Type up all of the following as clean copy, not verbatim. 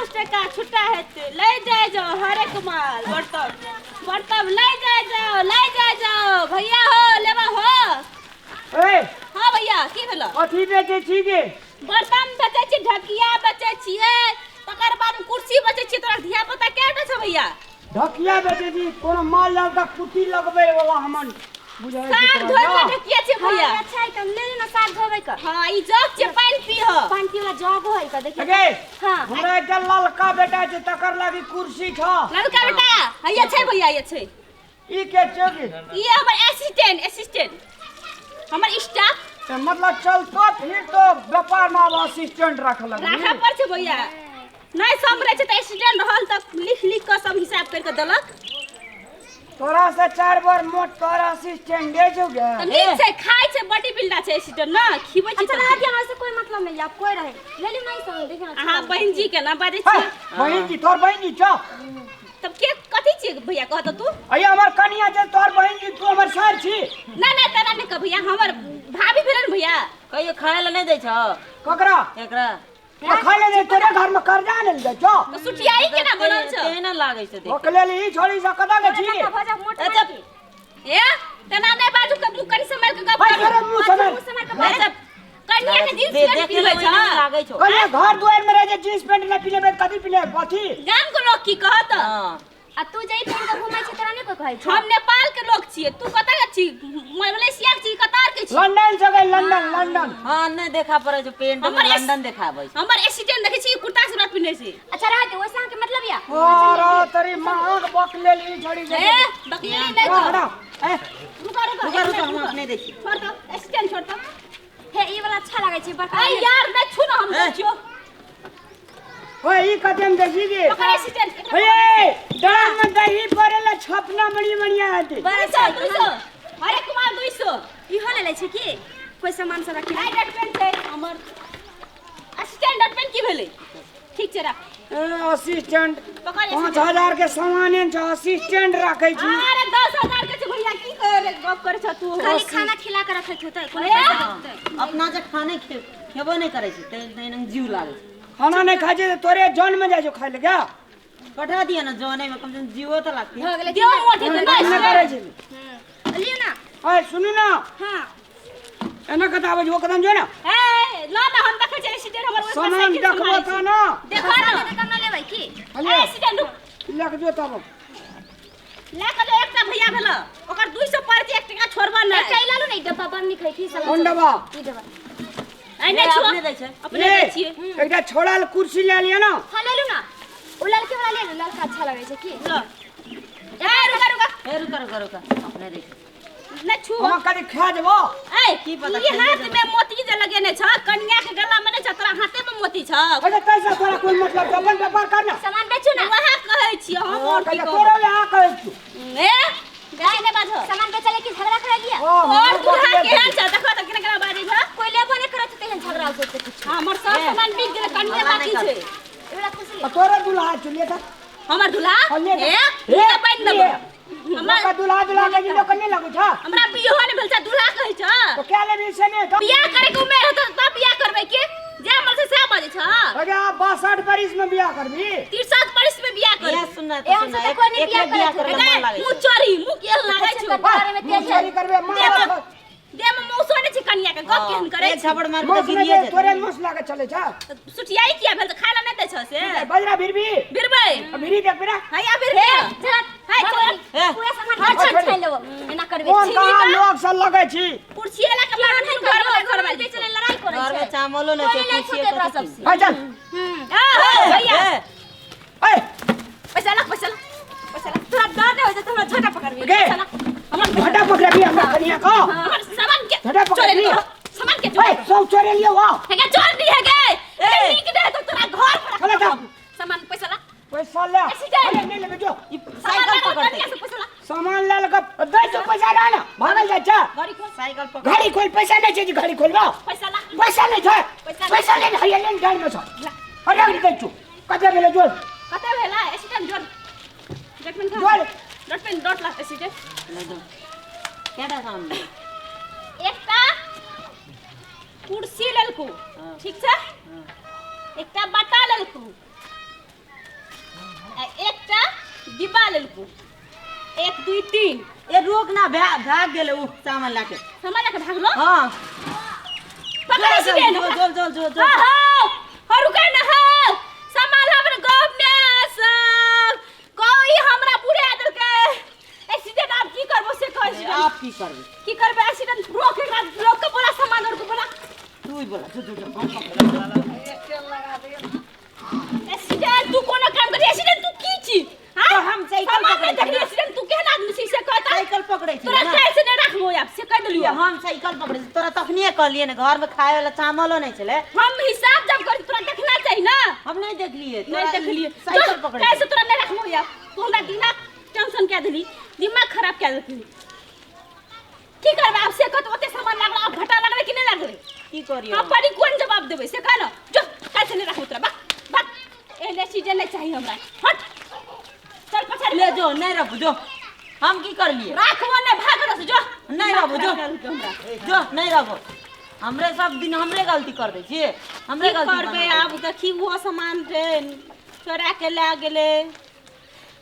टका छुट्टा है ले जाए जाओ हरे कुमार बर्तन बर्तन ले जाए जाओ भैया हो लेवा हो ए हां भैया की भेलो अथी बेचे छी गे बर्तन बेचे छी ढकिया बेचे छिए तकर बाद कुर्सी बेचे छी तोरा धिया पुता केटा छ भैया ढकिया बेचे छी कोनो माल जाल का कुटी लगबे वाला हमन बुझाय छै साग धोय के ढकिया छै भैया अच्छा है त ले ना साग धोबै क हां ई जग छै पानी पीह पानी पीला जग होय क देखि गे हां हमरा एकटा ललका बेटा छै तकर लागी कुर्सी छ लड़का बेटा हैया छै भैया ये छै ई के चोगे ई हमर असिस्टेंट हमर स्टाफ मतलब चलतो फिर तो व्यापार में अब असिस्टेंट रखल राखा पर छै भैया नहीं संभरे छै त असिस्टेंट रहल त लिख के सब हिसाब करके देलक तोरा से 4 बार मोट तोर असिस्टेंट दे जोगे त नीक छै खाय छै बॉडी बिल्डर छै असिस्टेंट ना खिबै छै अच्छा रहा कि हमरा से कोई मतलब नहीं आप कोई रहे ले ली नहीं समझ देखि ना हां बहन जी के ना बाजै छी बहन जी तोर बहन जी छ तब के कथि छी भैया कहत तू अय हमर कनिया छै तोर बहन जी तू हमर सर छी ना ना तना ने क भैया हमर भाभी भेलन भैया कहियो खाए ला नहीं दै छ ककरा एकरा तो खाले नहीं तोरे घर में कर्जा नहीं दे छ तो सुटियाई के ना बनल छ तेना लागे छै देख ओकले ई छोड़ी से कदा के छी भजा मोट अच्छा ए तना ने बाजू के मुंह कनी समझ के गप भाई तोरे मुंह समय अच्छा कन्या के जींस पैंट देखे पीबै छ लागे छ कनिया घर दुआर में रह जे जींस पैंट न पीले कथि पीले कथि गाम के लोग की कहत हां आ तू जई पेन के घुमै छी तोरा नहीं कोई कहै छ हम नेपाल के लोग छिए तू कता के छी मलेशिया के छी कतार के छी लंदन से गए लंदन हां नहीं देखा पड़े छ पेंट में हमर लंदन देखाबै छ हमर एसिडेंट देखे छी कुर्ता सूट पिन्ने छी अच्छा रहा के वैसा के मतलब या और तेरी मां बक ले ली छोड़ी से ए बकली नहीं हटा कर ए रुका हम अपने देखी छोड़ दो एसिडेंट छोड़ दो हे ई वाला अच्छा लागे छै बड़का ए यार नहीं छू ना हम देखियो ओए ई कदम देखी गे ओकर एसिडेंट हे दान में दही पड़ेला छपना बड़ी बढ़िया आते 200 अरे कुमार 200 ई हो ले छै की कोई सामान सब रखी आई डट पेन छै हमर असिस्टेंट डट पेन की भेलै ठीक छै रख असिस्टेंट पकड़ 5000 के सामान छ असिस्टेंट रखे छी अरे 10000 के छै भैया की करे गप करे छ तू खाली खाना खिला के रखे होतै कोन ए? पैसा देतै अपना जे खाने खेबो नहीं करे छै ते नंग जीव लागे छै खाना नहीं खाए छै तोरे जन में जाय खाए ले क्या पठा दिया ना जोने में कम से कम जीवो तो लगती है हो गेलै दियो मोटी नहीं तो करे छै लियो ना ओए सुनू ना हां एना कथा आबै जो कदम जो ना ए ला ना हम देखे छै एसिडेंट हमर ओइ सामान देखबो त ना देखा ना कम ना लेबै की हले एसिडेंट लग जो तब ले के जो एकटा भैया भेल ओकर 200 पर 1 टका छोड़बा ना एकटा इलालू नहीं डब्बा बन निखै की सब कोन डब्बा ई डब्बा आई नहीं छुआ अपने दै छै अपने दै छिए एकटा छोड़ल कुर्सी ले लिया ना हां ले लू ना ओ लड़के वाला ले लू लड़का अच्छा लगे छै की लो ए रुका ए रुका अपने दै छै नहीं छू हम कदी खा देबो ए की पता ये हाथ में मोती जे लगेने छ कन्या के गला में नहीं छ तोरा हाथे में मोती छ अरे कैसे तोरा कोई मतलब छ अपन व्यापार करना सामान बेचू ना वहां कहै छी हम और की कैसे कहब तोरा यहाँ कहै छी ए गाय ने बाजो सामान बेचले की झगड़ा करे लिया और दूल्हा केहन छ देखो त केना बाजै छ कोई लेबो नहीं करत तेहन झगड़ा होते कुछ हमर सब सामान बिक गेल कन्या बाकी छै एवला खुशी ले तोरा दुल्हा चलिए था हमर दूल्हा हल्ले ए ए, ये बन देबो हमरा हमर दुल्हा के जिलो कन्ने लगै छ हमरा बियाह ने भेल छ दूल्हा कहै छ तो क्या लेबी से ने तो बियाह करे के उमेर हेत तब बियाह करबै के जे हमर से सह बाजै छ अरे आप 62 बरिस में बियाह करबी 63 बरिस में बियाह कर ये सुनना ए, हम से तो कोई नहीं बियाह बियाह करत करे मन लागे मुंह चोरी मुंह के लागै छ बारे में तेज चोरी करबे मार दे में मुंह सोने छ कन्या के गप केहन करे एक झपड़ मार के मौस में गिरिए तोरे मुस लागे चले छ सुटियाई किया भेल त खाला नहीं दै छ से बजरा भिरबी बिरबै भिरी देख बिरा हैया बिर चल हाय चल पूरा सामान हर छट खाइ लेबो एना करबे कौन कहाँ लोग सब लगे छी कुर्सी ला के बाहर नहीं घर में घर में बेचले लड़ाई करे घर में छै चावलो ले कोई छै नहीं कुर्सी छूते तोरा सबसे भाई चल भैया ए पैसा ला तोरा डर नहीं हो जा तोरा झटा पकड़बी गे। पैसा ला हमर घटा पकड़ भी हमरा कनिया को हमर सामान के झटा पकड़ चोरी ली। लियो सामान के ए चोरी सब चोरे लियो वाह है क्या चोर दी है के नीक दे तो तोरा घर पर चला जा सामान पैसा ला पैसा ले ऐसे जाए। अरे नहीं ले जो साइकिल सामान ला, पकड़ते कन्या से पैसा ला सामान ले लगा दे जो पैसा ला ना भागल जा जा गाड़ी खोल साइकिल पकड़ गाड़ी खोल पैसा नहीं चाहिए गाड़ी खोलवा पैसा ला पैसा नहीं था पैसा पैसा ले हरिया ले गाड़ी में छ अरे दे जो कते बेले जो कते भेला एसिडेंट जोर डॉक्यूमेंट जोर डॉक्यूमेंट डॉट ला एसिडेंट ले दो केटा सामान एकटा कुर्सी लेलकू ठीक छै एकटा बता लेलकू आ एकटा डिब्बा लेलकू 1 2 3 ए रोक ना भाग गेले उ सामान लाके सामान लेके भागलो हां पकड़ एक्सीडेंट जो हां रुका ना हां सामान हमर गांव में सब कोई हमरा पूरे आदर के एक्सीडेंट आप की करबो से कह आप की करबे एक्सीडेंट रोक के बोला सामान और को बोला तू ही बोला जो एक्सीडेंट तू कोनो काम करी एक्सीडेंट तू की छी हां तो हम साइकिल पकड़े एक्सीडेंट तू केहन आदमी छी से कहता साइकिल पकड़े छी तोरा कैसे नहीं रखबो आप से कह देलियो हम साइकिल पकड़े तोरा तखनिए कहलिए ना घर में खाए वाला चावलो नहीं चले हम हिसाब जब करी तोरा देखना चाहिए ना हम नहीं देखलिए नहीं देखलिए साइकिल पकड़े कैसे तोरा नहीं रखबो यार तू हमरा दिमाग टेंशन क्या देली दिमाग खराब क्या देली की करबे आप से कहत ओते सामान लागला आप घटा लागले कि नहीं लागले की करियो हां परी कोन जवाब देबे से कह न जो कैसे नहीं रखबो तोरा बा एने सीजन नहीं चाहिए हमरा हट चल पछाड़ ले जो नहीं रखो जो हम की कर लिए राखबो ने भाग रस जो नहीं रखो जो नहीं रखो हमरे सब दिन हमरे गलती कर दे छी हमरे गलती करबे अब देखी वो सामान रे चोरा के ले गेले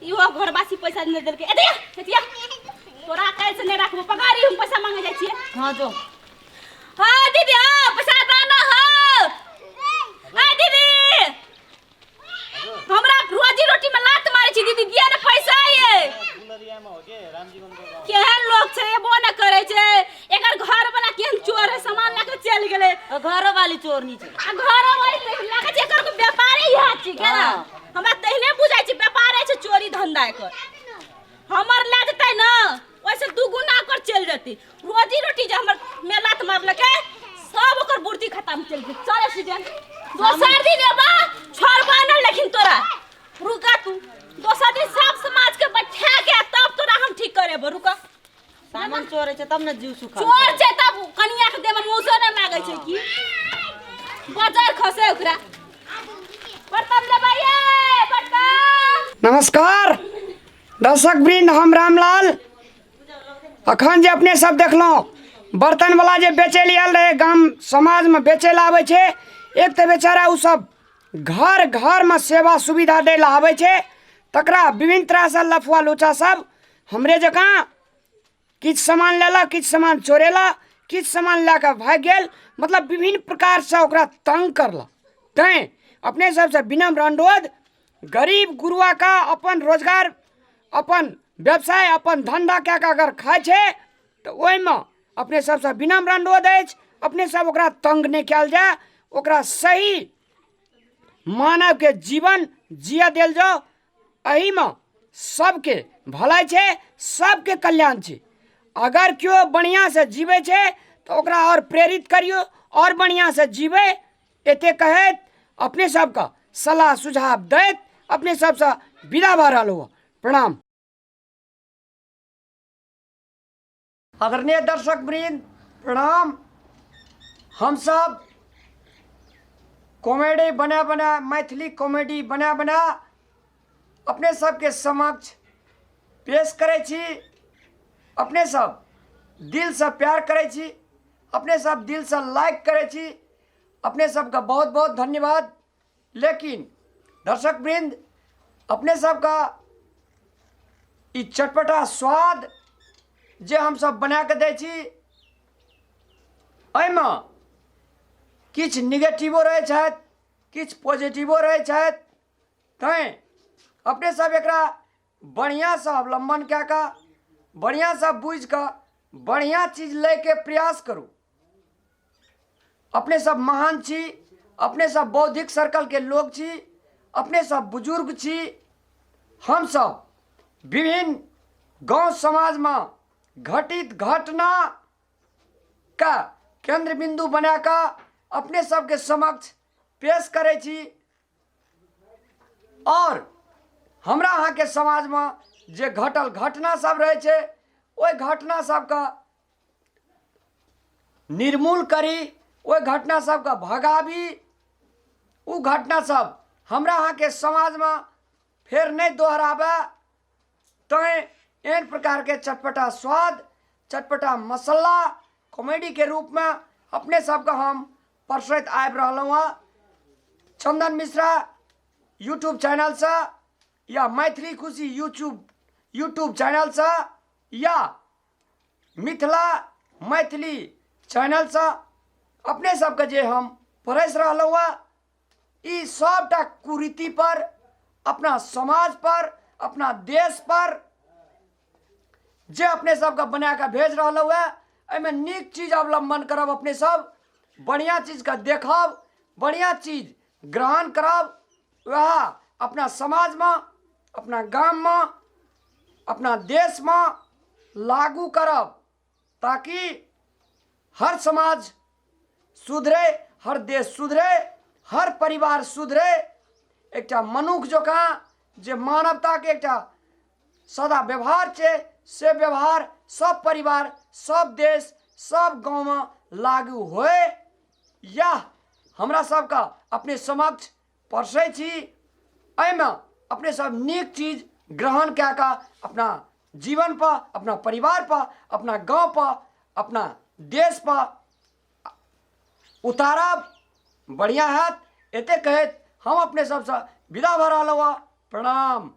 इहो घरवासी पैसा नहीं देलके ए दिया हटिया तोरा कैसे नहीं रखबो पगारी हम पैसा मांगे जाय छिए हां जो हां दीदी हां पैसा दाना हां हां दीदी हमरा रोजी रोटी में लात मारे छी दीदी दिया ना पैसा ये केहन लोग छे एबो न करे छे एकर घर वाला केहन चोर है सामान लेके चल गेले घरो वाली चोर नहीं छे आ घर वाली लागे छे एकर व्यापार ही हाथ छी केना हमरा तहने बुझाय छी व्यापार है छे चोरी धंधा एकर हमर ले जतै न वैसे दुगुना कर चल जती रोजी रोटी जे हमर मेलात मारलके सब ओकर बुर्ती खत्म चल गई चल सीजन दोसर दिन एबा छोड़ बनल लेकिन तोरा रुका तू दोसर दिन सब समाज के बैठा के तब तोरा हम ठीक करेबो रुका सामान चोरे छे तब न जीव सुखा चोर छे तब कनिया के देह में मौसो न लागे छे की बाजार खसे ओकरा बर्तन ले भाई बर्तन नमस्कार दर्शक वृंद हम रामलाल अखन जे अपने सब देखलहुँ बर्तन वाला जे बेचे लियल रहे गाम समाज में बेचे ला आवे छे एक तो बेचारा उ सब घर घर में सेवा सुविधा दे ला आवे छे तकरा विभिन्न तरह से लफुआ लोचा सब हमरे जकाँ किछ सामान लेला किछ सामान चोरेला किछ सामान लेकर भाग गेल मतलब विभिन्न प्रकार से ओकरा तंग करला तैं अपने सबसे विनम्र अनुरोध गरीब गुरुआ का अपन रोजगार अपन व्यवसाय अपन धंधा क्या अगर खाए छे तो ओहि में अपने सबसे विनम्र अनुरोध अछि अपने सब ओकरा तंग नहीं कयल जाए ओकरा सही मानव के जीवन जिया देल जाओ एही में सबके भलाई छे सबके कल्याण छे अगर क्यों बढ़िया से जीवे छे तो ओकरा और प्रेरित करियो और बढ़िया से जीवे एते कहत अपने सबका सलाह सुझाव दैत अपने सबसे विदा भऽ रहल हो प्रणाम। आदरणीय दर्शक वृंद प्रणाम। हम सब कॉमेडी बना बना मैथिली कॉमेडी बना बना अपने सबके समक्ष पेश करे छी अपने सब दिल से प्यार करे छी अपने सब दिल से लाइक करे छी अपने सबका बहुत बहुत धन्यवाद। लेकिन दर्शक वृंद अपने सबका ई चटपटा स्वाद जे हम सब बना के दै छी एहिमे किछ निगेटिवो रहे छथि किछ पॉजिटिवो रहे छथि तैं अपने सब एकरा बढ़िया से अवलंबन कए कऽ बढ़िया से बुझि कऽ बढ़िया चीज लै के प्रयास करू। अपने सब महान छी अपने सब बौद्धिक सर्कल के लोग छी अपने सब बुजुर्ग छी हम सब विभिन्न गांव समाज में घटित घटना का केंद्र बिंदु बना कऽ अपने सबके समक्ष पेश करे छी और हमरा अहाँ के समाज में जे घटल घटना सब रहे छे ओहि घटना सब का निर्मूल करी ओहि घटना सब का भगावी उ घटना सब हमरा अहाँ के समाज में फिर नहीं दोहरावे तैं एहन प्रकार के चटपटा स्वाद चटपटा मसाला कॉमेडी के रूप में अपने सबका हम परसत आबि रहलहुँ चंदन मिश्रा यूट्यूब चैनल से या मैथिली खुशी यूट्यूब चैनल से या मिथिला मैथिली चैनल से अपने सबके जे हम परस रहलहुँ हँ, ई सबटा कुरीति पर, अपना समाज पर, अपना देश पर जे अपने सबके बना के भेज रहलहुँ हँ, एहिमे नीक चीज अवलंबन करब, अपने सब बढ़िया चीज के देखब, बढ़िया चीज ग्रहण करब, वह अपना समाज में, अपना गाम में, अपना देश में लागू करब, ताकि हर समाज सुधरे, हर देश सुधरे, हर परिवार सुधरे। एकटा मनुष्य जकाँ जे मानवता के एकटा सदा व्यवहार छे, से व्यवहार सब परिवार, सब देश, सब गांव में लागू होए, यह हमरा सबका अपने समक्ष परसै छी। एहिमे अपने सब नीक चीज ग्रहण कए कऽ अपना जीवन पर, अपना परिवार पर, अपना गांव पर, अपना देश पर उतारब, बढ़िया हैत। एते कहैत हम अपने सबसे विदा भऽ रहलहुँ हँ। प्रणाम।